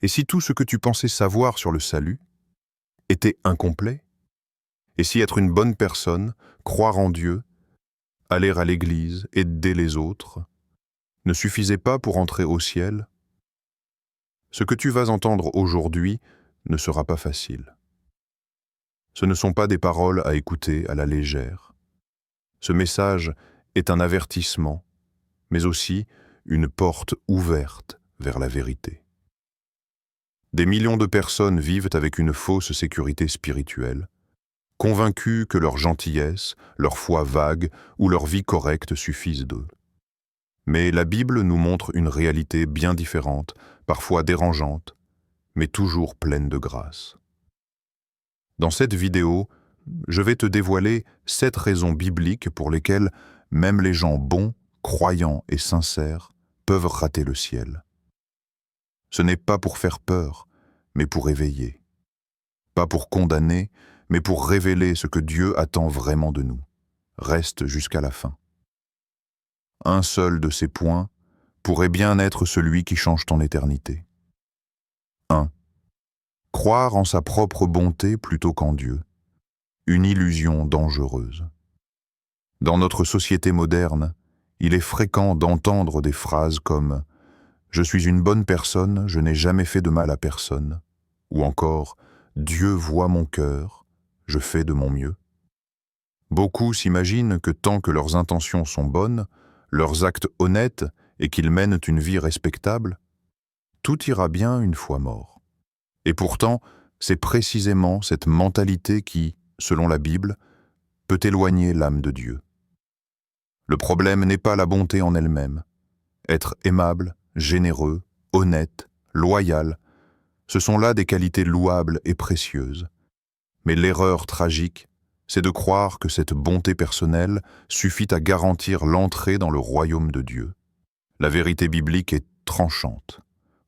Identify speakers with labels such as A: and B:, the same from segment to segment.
A: Et si tout ce que tu pensais savoir sur le salut était incomplet? Et si être une bonne personne, croire en Dieu, aller à l'église, aider les autres, ne suffisait pas pour entrer au ciel? Ce que tu vas entendre aujourd'hui ne sera pas facile. Ce ne sont pas des paroles à écouter à la légère. Ce message est un avertissement, mais aussi une porte ouverte vers la vérité. Des millions de personnes vivent avec une fausse sécurité spirituelle, convaincus que leur gentillesse, leur foi vague ou leur vie correcte suffisent d'eux. Mais la Bible nous montre une réalité bien différente, parfois dérangeante, mais toujours pleine de grâce. Dans cette vidéo, je vais te dévoiler 7 raisons bibliques pour lesquelles même les gens bons, croyants et sincères peuvent rater le ciel. Ce n'est pas pour faire peur, mais pour éveiller. Pas pour condamner, mais pour révéler ce que Dieu attend vraiment de nous. Reste jusqu'à la fin. Un seul de ces points pourrait bien être celui qui change ton éternité. 1. Croire en sa propre bonté plutôt qu'en Dieu. Une illusion dangereuse. Dans notre société moderne, il est fréquent d'entendre des phrases comme « Je suis une bonne personne, je n'ai jamais fait de mal à personne » ou encore « Dieu voit mon cœur, je fais de mon mieux ». Beaucoup s'imaginent que tant que leurs intentions sont bonnes, leurs actes honnêtes et qu'ils mènent une vie respectable, tout ira bien une fois mort. Et pourtant, c'est précisément cette mentalité qui, selon la Bible, peut éloigner l'âme de Dieu. Le problème n'est pas la bonté en elle-même. Être aimable, généreux, honnête, loyal, ce sont là des qualités louables et précieuses. Mais l'erreur tragique, c'est de croire que cette bonté personnelle suffit à garantir l'entrée dans le royaume de Dieu. La vérité biblique est tranchante.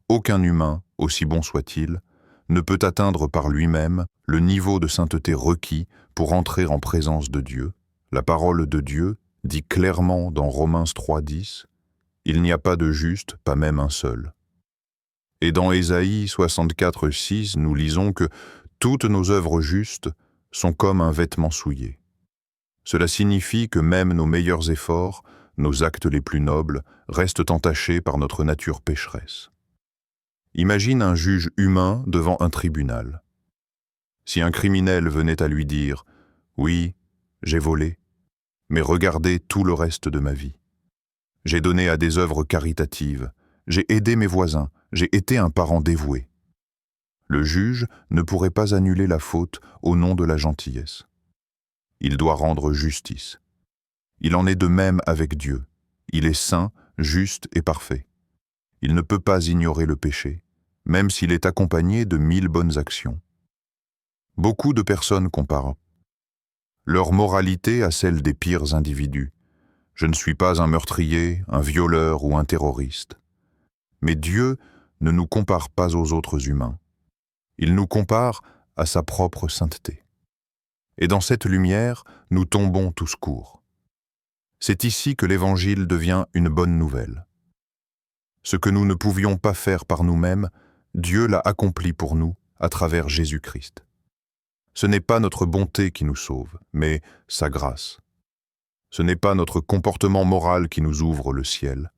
A: Aucun humain, aussi bon soit-il, ne peut atteindre par lui-même le niveau de sainteté requis pour entrer en présence de Dieu. La parole de Dieu dit clairement dans Romains 3,10 « Il n'y a pas de juste, pas même un seul ». Et dans Ésaïe 64,6, nous lisons que toutes nos œuvres justes sont comme un vêtement souillé. Cela signifie que même nos meilleurs efforts, nos actes les plus nobles, restent entachés par notre nature pécheresse. Imagine un juge humain devant un tribunal. Si un criminel venait à lui dire « Oui, j'ai volé, mais regardez tout le reste de ma vie. J'ai donné à des œuvres caritatives, j'ai aidé mes voisins, j'ai été un parent dévoué. » Le juge ne pourrait pas annuler la faute au nom de la gentillesse. Il doit rendre justice. Il en est de même avec Dieu. Il est saint, juste et parfait. Il ne peut pas ignorer le péché, même s'il est accompagné de 1000 bonnes actions. Beaucoup de personnes comparent leur moralité à celle des pires individus. Je ne suis pas un meurtrier, un violeur ou un terroriste. Mais Dieu ne nous compare pas aux autres humains. Il nous compare à sa propre sainteté. Et dans cette lumière, nous tombons tous court. C'est ici que l'Évangile devient une bonne nouvelle. Ce que nous ne pouvions pas faire par nous-mêmes, Dieu l'a accompli pour nous à travers Jésus-Christ. Ce n'est pas notre bonté qui nous sauve, mais sa grâce. Ce n'est pas notre comportement moral qui nous ouvre le ciel,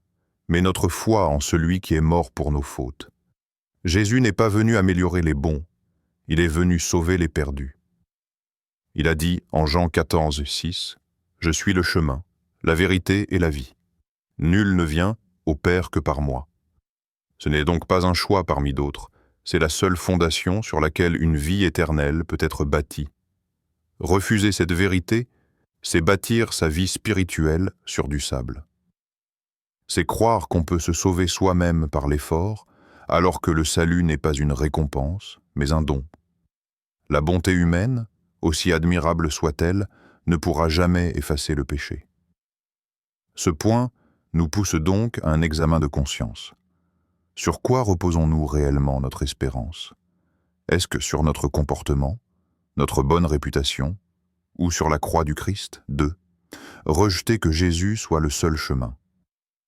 A: mais notre foi en celui qui est mort pour nos fautes. Jésus n'est pas venu améliorer les bons, il est venu sauver les perdus. Il a dit en Jean 14,6 « Je suis le chemin, la vérité et la vie. Nul ne vient au Père que par moi. » Ce n'est donc pas un choix parmi d'autres, c'est la seule fondation sur laquelle une vie éternelle peut être bâtie. Refuser cette vérité, c'est bâtir sa vie spirituelle sur du sable. C'est croire qu'on peut se sauver soi-même par l'effort, alors que le salut n'est pas une récompense, mais un don. La bonté humaine, aussi admirable soit-elle, ne pourra jamais effacer le péché. Ce point nous pousse donc à un examen de conscience. Sur quoi reposons-nous réellement notre espérance? Est-ce que sur notre comportement, notre bonne réputation, ou sur la croix du Christ? 2. Rejeter que Jésus soit le seul chemin.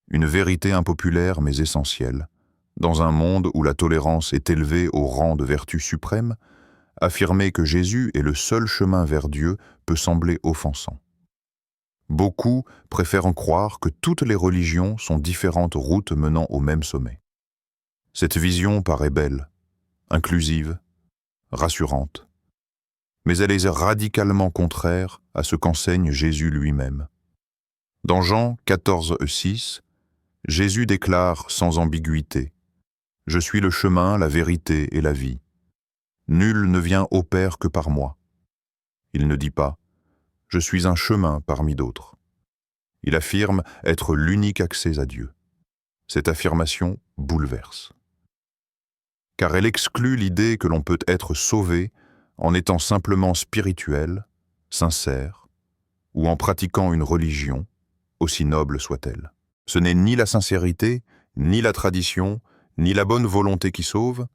A: Une vérité impopulaire mais essentielle. Dans un monde où la tolérance est élevée au rang de vertu suprême, affirmer que Jésus est le seul chemin vers Dieu peut sembler offensant. Beaucoup préfèrent en croire que toutes les religions sont différentes routes menant au même sommet. Cette vision paraît belle, inclusive, rassurante, mais elle est radicalement contraire à ce qu'enseigne Jésus lui-même. Dans Jean 14,6, Jésus déclare sans ambiguïté « Je suis le chemin, la vérité et la vie. Nul ne vient au Père que par moi. » Il ne dit pas « Je suis un chemin parmi d'autres. » Il affirme être l'unique accès à Dieu. Cette affirmation bouleverse. Car elle exclut l'idée que l'on peut être sauvé en étant simplement spirituel, sincère, ou en pratiquant une religion, aussi noble soit-elle. Ce n'est ni la sincérité, ni la tradition, ni la bonne volonté qui sauve,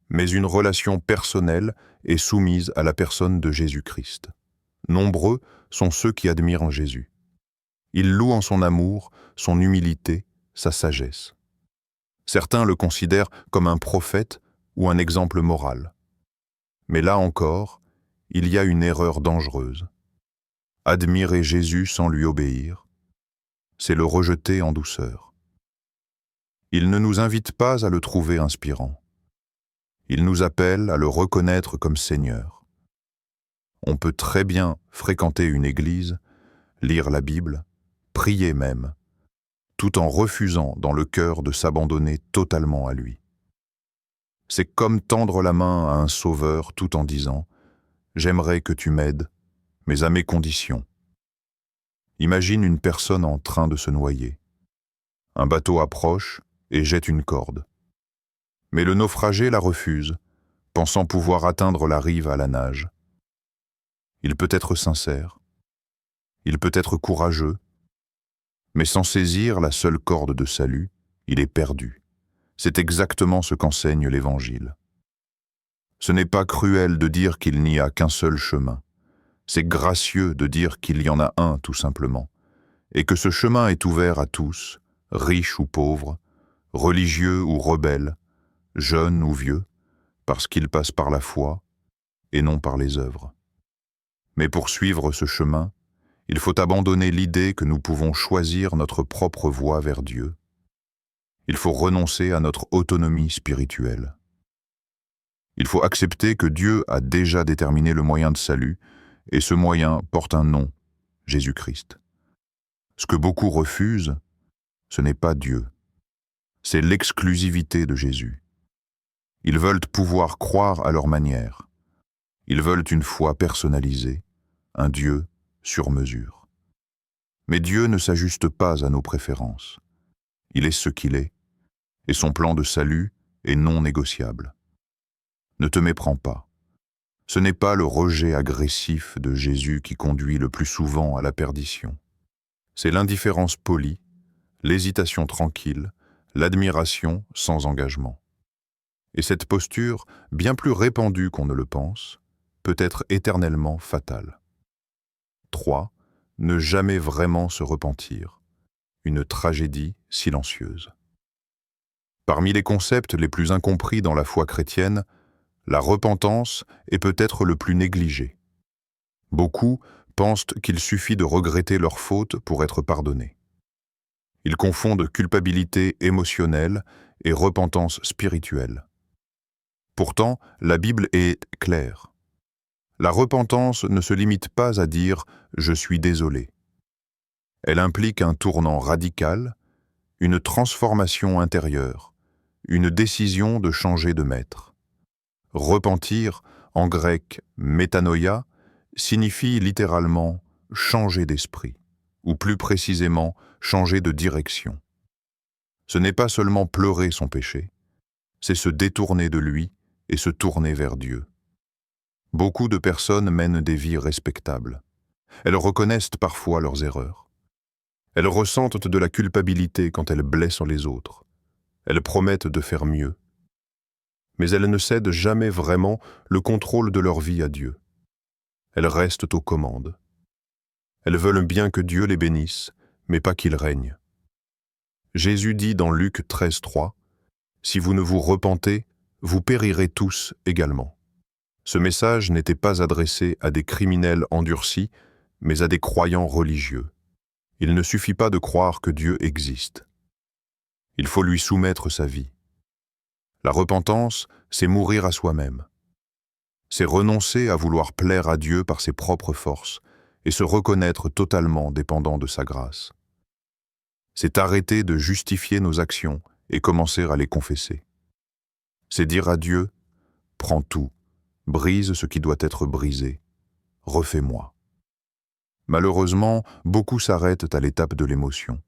A: mais une relation personnelle et soumise à la personne de Jésus-Christ. Nombreux sont ceux qui admirent en Jésus. Ils louent en son amour, son humilité, sa sagesse. Certains le considèrent comme un prophète ou un exemple moral. Mais là encore, il y a une erreur dangereuse. Admirer Jésus sans lui obéir, c'est le rejeter en douceur. Il ne nous invite pas à le trouver inspirant. Il nous appelle à le reconnaître comme Seigneur. On peut très bien fréquenter une église, lire la Bible, prier même, tout en refusant dans le cœur de s'abandonner totalement à lui. C'est comme tendre la main à un sauveur tout en disant « J'aimerais que tu m'aides, mais à mes conditions. » Imagine une personne en train de se noyer. Un bateau approche et jette une corde. Mais le naufragé la refuse, pensant pouvoir atteindre la rive à la nage. Il peut être sincère, il peut être courageux, mais sans saisir la seule corde de salut, il est perdu. C'est exactement ce qu'enseigne l'Évangile. Ce n'est pas cruel de dire qu'il n'y a qu'un seul chemin. C'est gracieux de dire qu'il y en a un tout simplement, et que ce chemin est ouvert à tous, riches ou pauvres, religieux ou rebelles, jeunes ou vieux, parce qu'il passe par la foi et non par les œuvres. Mais pour suivre ce chemin, il faut abandonner l'idée que nous pouvons choisir notre propre voie vers Dieu. Il faut renoncer à notre autonomie spirituelle. Il faut accepter que Dieu a déjà déterminé le moyen de salut, et ce moyen porte un nom, Jésus-Christ. Ce que beaucoup refusent, ce n'est pas Dieu. C'est l'exclusivité de Jésus. Ils veulent pouvoir croire à leur manière. Ils veulent une foi personnalisée, un Dieu sur mesure. Mais Dieu ne s'ajuste pas à nos préférences. Il est ce qu'il est, et son plan de salut est non négociable. Ne te méprends pas. Ce n'est pas le rejet agressif de Jésus qui conduit le plus souvent à la perdition. C'est l'indifférence polie, l'hésitation tranquille, l'admiration sans engagement. Et cette posture, bien plus répandue qu'on ne le pense, peut être éternellement fatale. 3. Ne jamais vraiment se repentir. Une tragédie silencieuse. Parmi les concepts les plus incompris dans la foi chrétienne, la repentance est peut-être le plus négligé. Beaucoup pensent qu'il suffit de regretter leurs fautes pour être pardonnés. Ils confondent culpabilité émotionnelle et repentance spirituelle. Pourtant, la Bible est claire. La repentance ne se limite pas à dire « je suis désolé ». Elle implique un tournant radical, une transformation intérieure, une décision de changer de maître. Repentir, en grec métanoïa, signifie littéralement changer d'esprit, ou plus précisément changer de direction. Ce n'est pas seulement pleurer son péché, c'est se détourner de lui et se tourner vers Dieu. Beaucoup de personnes mènent des vies respectables. Elles reconnaissent parfois leurs erreurs. Elles ressentent de la culpabilité quand elles blessent les autres. Elles promettent de faire mieux. Mais elles ne cèdent jamais vraiment le contrôle de leur vie à Dieu. Elles restent aux commandes. Elles veulent bien que Dieu les bénisse, mais pas qu'il règne. Jésus dit dans Luc 13,3 « Si vous ne vous repentez, vous périrez tous également. Ce message n'était pas adressé à des criminels endurcis, mais à des croyants religieux. Il ne suffit pas de croire que Dieu existe. Il faut lui soumettre sa vie. La repentance, c'est mourir à soi-même. C'est renoncer à vouloir plaire à Dieu par ses propres forces et se reconnaître totalement dépendant de sa grâce. C'est arrêter de justifier nos actions et commencer à les confesser. C'est dire à Dieu, « Prends tout, brise ce qui doit être brisé, refais-moi ». Malheureusement, beaucoup s'arrêtent à l'étape de l'émotion.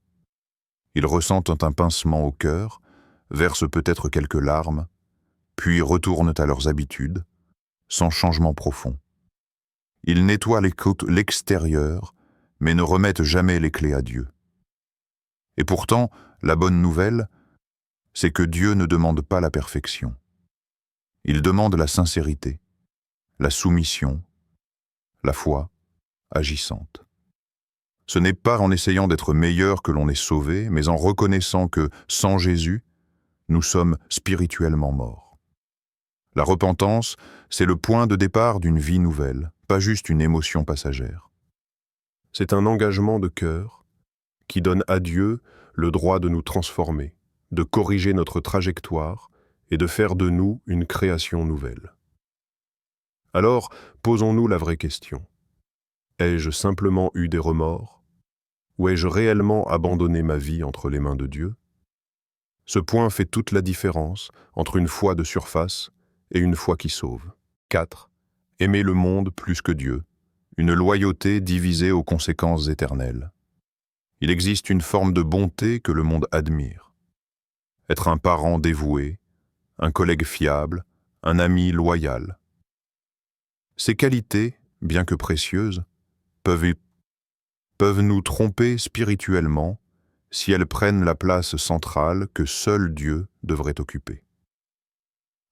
A: Ils ressentent un pincement au cœur, versent peut-être quelques larmes, puis retournent à leurs habitudes, sans changement profond. Ils nettoient l'extérieur, mais ne remettent jamais les clés à Dieu. Et pourtant, la bonne nouvelle, c'est que Dieu ne demande pas la perfection. Il demande la sincérité, la soumission, la foi agissante. Ce n'est pas en essayant d'être meilleur que l'on est sauvé, mais en reconnaissant que, sans Jésus, nous sommes spirituellement morts. La repentance, c'est le point de départ d'une vie nouvelle, pas juste une émotion passagère. C'est un engagement de cœur qui donne à Dieu le droit de nous transformer, de corriger notre trajectoire et de faire de nous une création nouvelle. Alors, posons-nous la vraie question. Ai-je simplement eu des remords? Ou ai-je réellement abandonné ma vie entre les mains de Dieu? Ce point fait toute la différence entre une foi de surface et une foi qui sauve. 4. Aimer le monde plus que Dieu, une loyauté divisée aux conséquences éternelles. Il existe une forme de bonté que le monde admire. Être un parent dévoué, un collègue fiable, un ami loyal. Ces qualités, bien que précieuses, peuvent nous tromper spirituellement si elles prennent la place centrale que seul Dieu devrait occuper.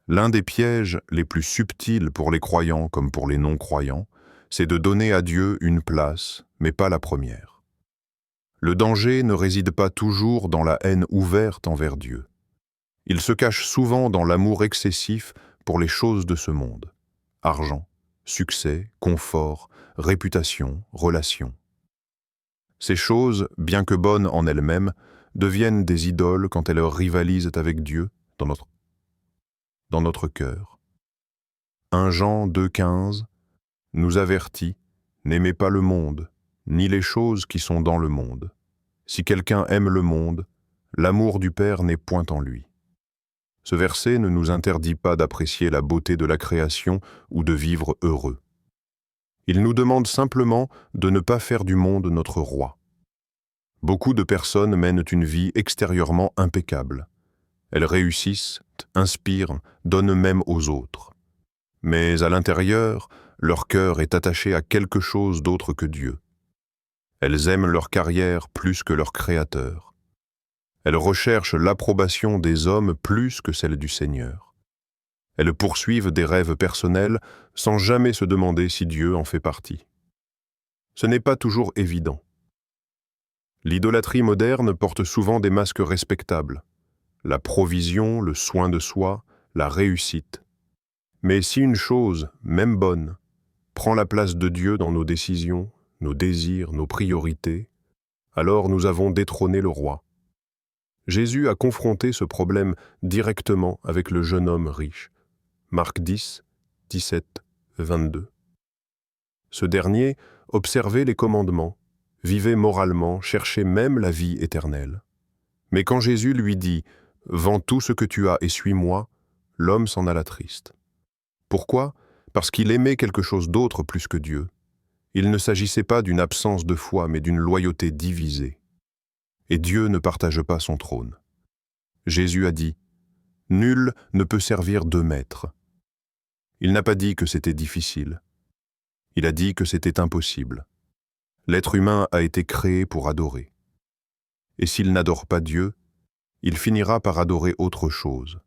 A: L'un des pièges les plus subtils pour les croyants comme pour les non-croyants, c'est de donner à Dieu une place, mais pas la première. Le danger ne réside pas toujours dans la haine ouverte envers Dieu. Il se cache souvent dans l'amour excessif pour les choses de ce monde. Argent, succès, confort, réputation, relations. Ces choses, bien que bonnes en elles-mêmes, deviennent des idoles quand elles rivalisent avec Dieu dans notre cœur. 1 Jean 2,15 nous avertit « N'aimez pas le monde, ni les choses qui sont dans le monde. Si quelqu'un aime le monde, l'amour du Père n'est point en lui. » Ce verset ne nous interdit pas d'apprécier la beauté de la création ou de vivre heureux. Il nous demande simplement de ne pas faire du monde notre roi. Beaucoup de personnes mènent une vie extérieurement impeccable. Elles réussissent, inspirent, donnent même aux autres. Mais à l'intérieur, leur cœur est attaché à quelque chose d'autre que Dieu. Elles aiment leur carrière plus que leur Créateur. Elles recherchent l'approbation des hommes plus que celle du Seigneur. Elles poursuivent des rêves personnels sans jamais se demander si Dieu en fait partie. Ce n'est pas toujours évident. L'idolâtrie moderne porte souvent des masques respectables. La provision, le soin de soi, la réussite. Mais si une chose, même bonne, prend la place de Dieu dans nos décisions, nos désirs, nos priorités, alors nous avons détrôné le roi. Jésus a confronté ce problème directement avec le jeune homme riche. Marc 10, 17, 22. Ce dernier observait les commandements, vivait moralement, cherchait même la vie éternelle. Mais quand Jésus lui dit « Vends tout ce que tu as et suis-moi », l'homme s'en alla triste. Pourquoi? Parce qu'il aimait quelque chose d'autre plus que Dieu. Il ne s'agissait pas d'une absence de foi, mais d'une loyauté divisée. Et Dieu ne partage pas son trône. Jésus a dit « Nul ne peut servir 2 maîtres ». Il n'a pas dit que c'était difficile. Il a dit que c'était impossible. L'être humain a été créé pour adorer. Et s'il n'adore pas Dieu, il finira par adorer autre chose,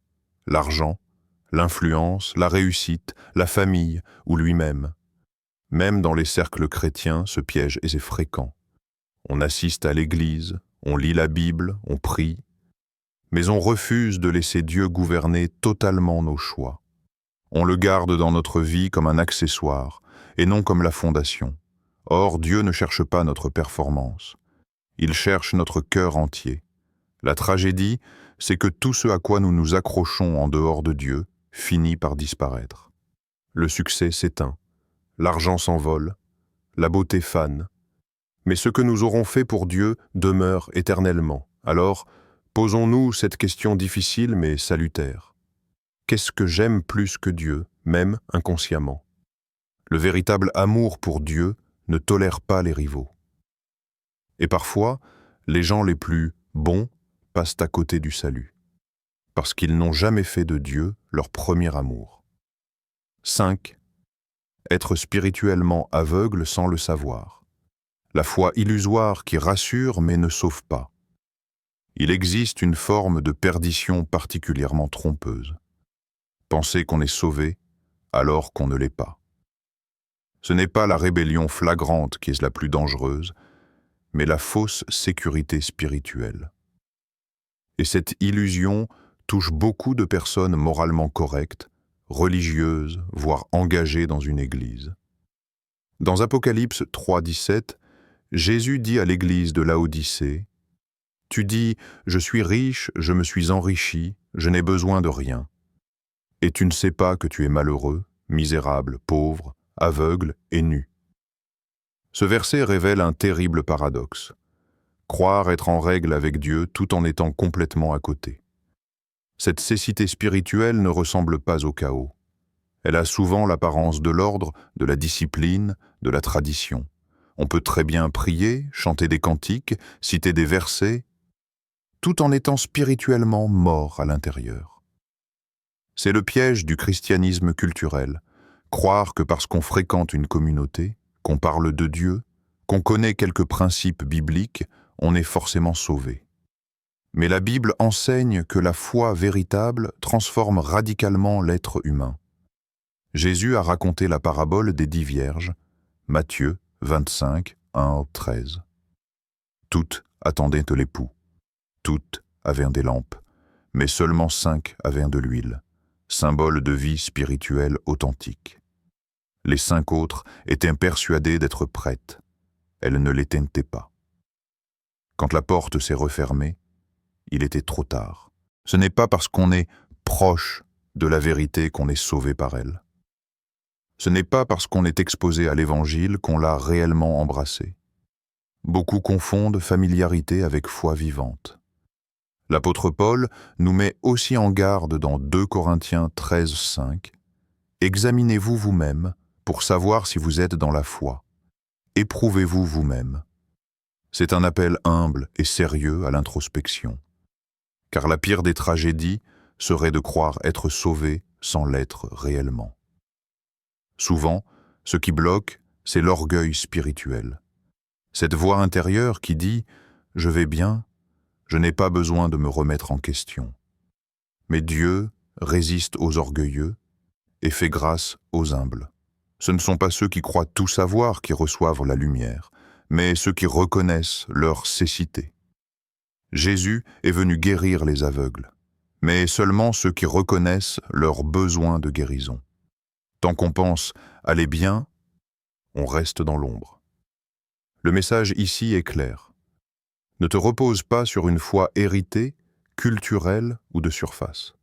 A: l'argent, l'influence, la réussite, la famille ou lui-même. Même dans les cercles chrétiens, ce piège est fréquent. On assiste à l'église, on lit la Bible, on prie, Mais on refuse de laisser Dieu gouverner totalement nos choix. On le garde dans notre vie comme un accessoire et non comme la fondation. Or, Dieu ne cherche pas notre performance. Il cherche notre cœur entier. La tragédie, c'est que tout ce à quoi nous nous accrochons en dehors de Dieu finit par disparaître. Le succès s'éteint, l'argent s'envole, la beauté fane. Mais ce que nous aurons fait pour Dieu demeure éternellement. Alors, posons-nous cette question difficile mais salutaire. Qu'est-ce que j'aime plus que Dieu, même inconsciemment? Le véritable amour pour Dieu ne tolère pas les rivaux. Et parfois, les gens les plus bons passent à côté du salut, parce qu'ils n'ont jamais fait de Dieu leur premier amour. 5. Être spirituellement aveugle sans le savoir. La foi illusoire qui rassure mais ne sauve pas. Il existe une forme de perdition particulièrement trompeuse. Penser qu'on est sauvé alors qu'on ne l'est pas. Ce n'est pas la rébellion flagrante qui est la plus dangereuse, mais la fausse sécurité spirituelle. Et cette illusion touche beaucoup de personnes moralement correctes, religieuses, voire engagées dans une église. Dans Apocalypse 3,17, Jésus dit à l'église de Laodicée, « Tu dis, je suis riche, je me suis enrichi, je n'ai besoin de rien. Et tu ne sais pas que tu es malheureux, misérable, pauvre, aveugle et nu. » Ce verset révèle un terrible paradoxe. Croire être en règle avec Dieu tout en étant complètement à côté. Cette cécité spirituelle ne ressemble pas au chaos. Elle a souvent l'apparence de l'ordre, de la discipline, de la tradition. On peut très bien prier, chanter des cantiques, citer des versets, tout en étant spirituellement mort à l'intérieur. C'est le piège du christianisme culturel. Croire que parce qu'on fréquente une communauté, qu'on parle de Dieu, qu'on connaît quelques principes bibliques, on est forcément sauvé. Mais la Bible enseigne que la foi véritable transforme radicalement l'être humain. Jésus a raconté la parabole des 10 vierges, Matthieu 25, 1-13. Toutes attendaient de l'époux. Toutes avaient des lampes, mais seulement 5 avaient de l'huile, symbole de vie spirituelle authentique. Les 5 autres étaient persuadées d'être prêtes. Elles ne l'éteignaient pas. Quand la porte s'est refermée, il était trop tard. Ce n'est pas parce qu'on est proche de la vérité qu'on est sauvé par elle. Ce n'est pas parce qu'on est exposé à l'Évangile qu'on l'a réellement embrassé. Beaucoup confondent familiarité avec foi vivante. L'apôtre Paul nous met aussi en garde dans 2 Corinthiens 13, 5. « Examinez-vous vous-même pour savoir si vous êtes dans la foi. Éprouvez-vous vous-même. » C'est un appel humble et sérieux à l'introspection. Car la pire des tragédies serait de croire être sauvé sans l'être réellement. Souvent, ce qui bloque, c'est l'orgueil spirituel. Cette voix intérieure qui dit « Je vais bien, je n'ai pas besoin de me remettre en question. » Mais Dieu résiste aux orgueilleux et fait grâce aux humbles. Ce ne sont pas ceux qui croient tout savoir qui reçoivent la lumière, mais ceux qui reconnaissent leur cécité. Jésus est venu guérir les aveugles, mais seulement ceux qui reconnaissent leur besoin de guérison. Tant qu'on pense aller bien, on reste dans l'ombre. Le message ici est clair. Ne te repose pas sur une foi héritée, culturelle ou de surface.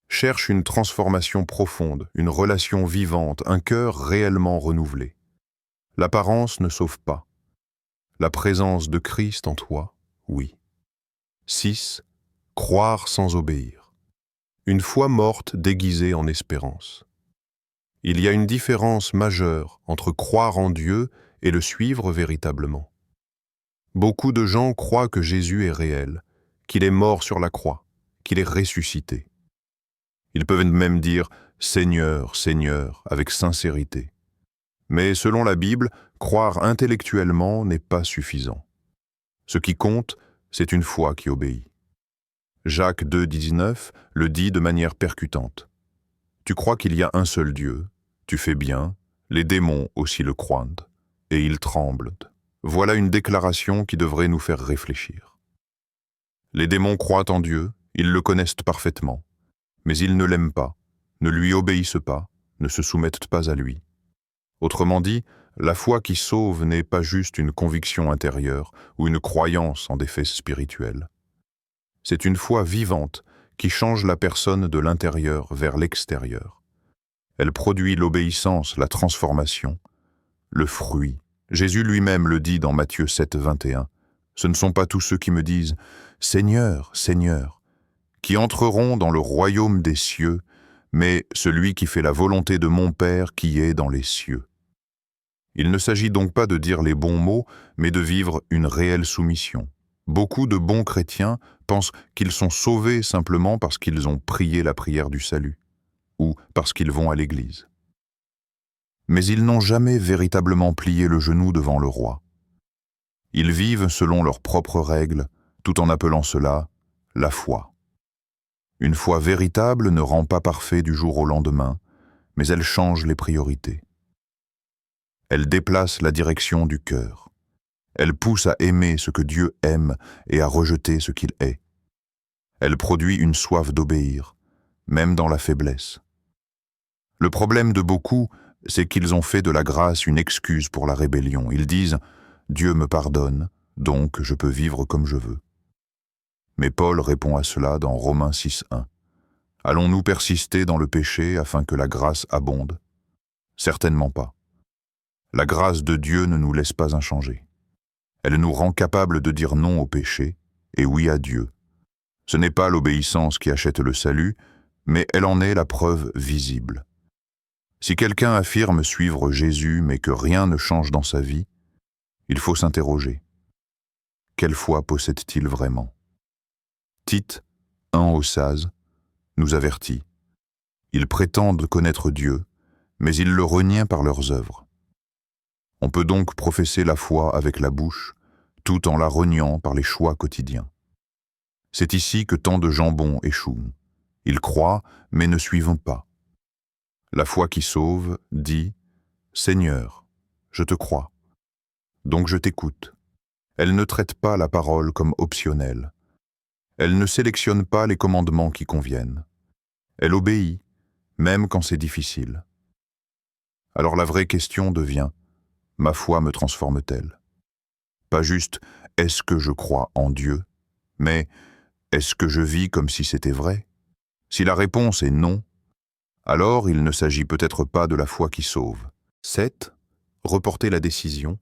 A: Cherche une transformation profonde, une relation vivante, un cœur réellement renouvelé. L'apparence ne sauve pas. La présence de Christ en toi, oui. 6. Croire sans obéir. Une foi morte déguisée en espérance. Il y a une différence majeure entre croire en Dieu et le suivre véritablement. Beaucoup de gens croient que Jésus est réel, qu'il est mort sur la croix, qu'il est ressuscité. Ils peuvent même dire « Seigneur, Seigneur » avec sincérité. Mais selon la Bible, croire intellectuellement n'est pas suffisant. Ce qui compte, c'est une foi qui obéit. Jacques 2,19 le dit de manière percutante. « Tu crois qu'il y a un seul Dieu, tu fais bien, les démons aussi le croient, et ils tremblent. » Voilà une déclaration qui devrait nous faire réfléchir. Les démons croient en Dieu, ils le connaissent parfaitement, mais ils ne l'aiment pas, ne lui obéissent pas, ne se soumettent pas à lui. Autrement dit, la foi qui sauve n'est pas juste une conviction intérieure ou une croyance en des faits spirituels. C'est une foi vivante qui change la personne de l'intérieur vers l'extérieur. Elle produit l'obéissance, la transformation, le fruit. Jésus lui-même le dit dans Matthieu 7, 21. Ce ne sont pas tous ceux qui me disent « Seigneur, Seigneur », qui entreront dans le royaume des cieux, mais celui qui fait la volonté de mon Père qui est dans les cieux. Il ne s'agit donc pas de dire les bons mots, mais de vivre une réelle soumission. Beaucoup de bons chrétiens pensent qu'ils sont sauvés simplement parce qu'ils ont prié la prière du salut, ou parce qu'ils vont à l'église. Mais ils n'ont jamais véritablement plié le genou devant le roi. Ils vivent selon leurs propres règles, tout en appelant cela la foi. Une foi véritable ne rend pas parfait du jour au lendemain, mais elle change les priorités. Elle déplace la direction du cœur. Elle pousse à aimer ce que Dieu aime et à rejeter ce qu'il est. Elle produit une soif d'obéir, même dans la faiblesse. Le problème de beaucoup, c'est qu'ils ont fait de la grâce une excuse pour la rébellion. Ils disent « Dieu me pardonne, donc je peux vivre comme je veux ». Mais Paul répond à cela dans Romains 6:1. Allons-nous persister dans le péché afin que la grâce abonde? Certainement pas. La grâce de Dieu ne nous laisse pas inchangés. Elle nous rend capables de dire non au péché et oui à Dieu. Ce n'est pas l'obéissance qui achète le salut, mais elle en est la preuve visible. Si quelqu'un affirme suivre Jésus mais que rien ne change dans sa vie, il faut s'interroger. Quelle foi possède-t-il vraiment? Tite, 1:16, nous avertit. Ils prétendent connaître Dieu, mais ils le renient par leurs œuvres. On peut donc professer la foi avec la bouche, tout en la reniant par les choix quotidiens. C'est ici que tant de jambons échouent. Ils croient, mais ne suivent pas. La foi qui sauve dit « Seigneur, je te crois, donc je t'écoute ». Elle ne traite pas la parole comme optionnelle. Elle ne sélectionne pas les commandements qui conviennent. Elle obéit, même quand c'est difficile. Alors la vraie question devient « Ma foi me transforme-t-elle » Pas juste « Est-ce que je crois en Dieu ?» mais « Est-ce que je vis comme si c'était vrai ?» Si la réponse est non, alors il ne s'agit peut-être pas de la foi qui sauve. 7. Reporter la décision.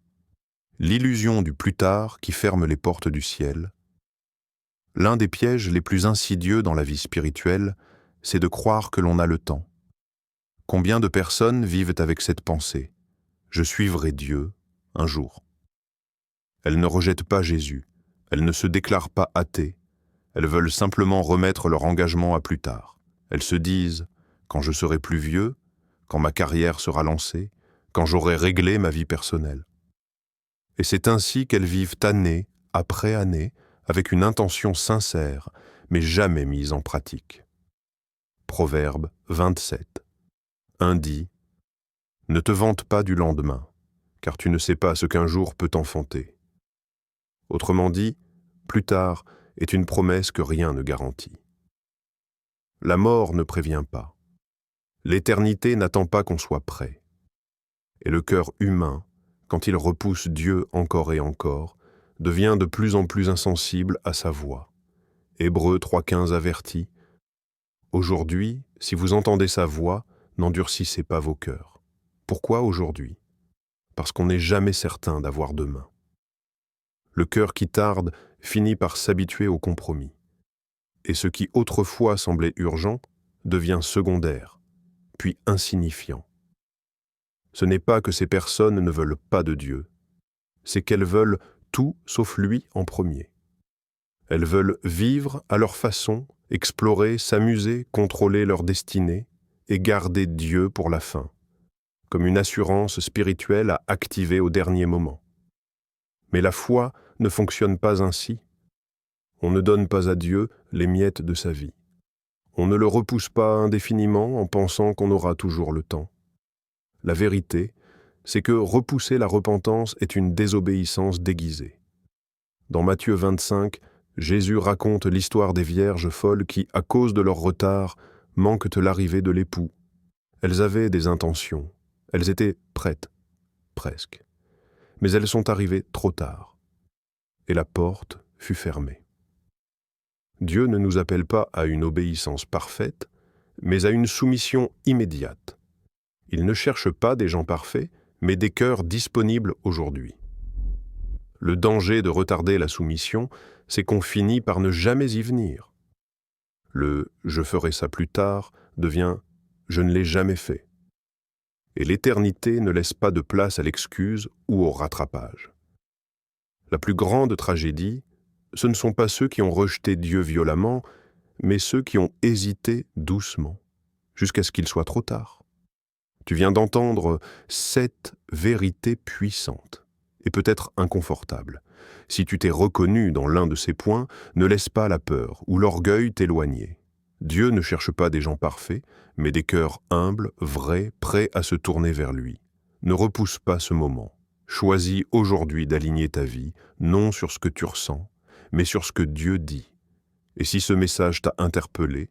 A: L'illusion du plus tard qui ferme les portes du ciel. L'un des pièges les plus insidieux dans la vie spirituelle, c'est de croire que l'on a le temps. Combien de personnes vivent avec cette pensée « Je suivrai Dieu un jour ». Elles ne rejettent pas Jésus, elles ne se déclarent pas athées, elles veulent simplement remettre leur engagement à plus tard. Elles se disent « Quand je serai plus vieux, quand ma carrière sera lancée, quand j'aurai réglé ma vie personnelle ». Et c'est ainsi qu'elles vivent année après année, avec une intention sincère, mais jamais mise en pratique. Proverbe 27. Un dit « Ne te vante pas du lendemain, car tu ne sais pas ce qu'un jour peut enfanter. » Autrement dit, plus tard est une promesse que rien ne garantit. La mort ne prévient pas. L'éternité n'attend pas qu'on soit prêt. Et le cœur humain, quand il repousse Dieu encore et encore, devient de plus en plus insensible à sa voix. Hébreux 3,15 avertit « Aujourd'hui, si vous entendez sa voix, n'endurcissez pas vos cœurs. » Pourquoi aujourd'hui? Parce qu'on n'est jamais certain d'avoir demain. Le cœur qui tarde finit par s'habituer au compromis. Et ce qui autrefois semblait urgent devient secondaire, puis insignifiant. Ce n'est pas que ces personnes ne veulent pas de Dieu, c'est qu'elles veulent tout sauf lui en premier. Elles veulent vivre à leur façon, explorer, s'amuser, contrôler leur destinée et garder Dieu pour la fin, comme une assurance spirituelle à activer au dernier moment. Mais la foi ne fonctionne pas ainsi. On ne donne pas à Dieu les miettes de sa vie. On ne le repousse pas indéfiniment en pensant qu'on aura toujours le temps. La vérité, c'est que repousser la repentance est une désobéissance déguisée. Dans Matthieu 25, Jésus raconte l'histoire des vierges folles qui, à cause de leur retard, manquent l'arrivée de l'époux. Elles avaient des intentions, elles étaient prêtes, presque. Mais elles sont arrivées trop tard. Et la porte fut fermée. Dieu ne nous appelle pas à une obéissance parfaite, mais à une soumission immédiate. Il ne cherche pas des gens parfaits, mais des cœurs disponibles aujourd'hui. Le danger de retarder la soumission, c'est qu'on finit par ne jamais y venir. Le « je ferai ça plus tard » devient « je ne l'ai jamais fait ». Et l'éternité ne laisse pas de place à l'excuse ou au rattrapage. La plus grande tragédie, ce ne sont pas ceux qui ont rejeté Dieu violemment, mais ceux qui ont hésité doucement, jusqu'à ce qu'il soit trop tard. Tu viens d'entendre 7 vérités puissantes, et peut-être inconfortables. Si tu t'es reconnu dans l'un de ces points, ne laisse pas la peur ou l'orgueil t'éloigner. Dieu ne cherche pas des gens parfaits, mais des cœurs humbles, vrais, prêts à se tourner vers lui. Ne repousse pas ce moment. Choisis aujourd'hui d'aligner ta vie, non sur ce que tu ressens, mais sur ce que Dieu dit. Et si ce message t'a interpellé,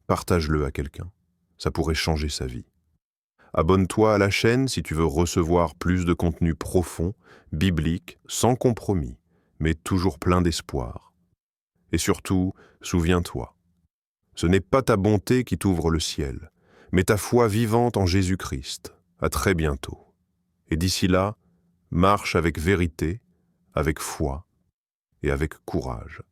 A: partage-le à quelqu'un. Ça pourrait changer sa vie. Abonne-toi à la chaîne si tu veux recevoir plus de contenu profond, biblique, sans compromis, mais toujours plein d'espoir. Et surtout, souviens-toi, ce n'est pas ta bonté qui t'ouvre le ciel, mais ta foi vivante en Jésus-Christ. À très bientôt. Et d'ici là, marche avec vérité, avec foi et avec courage.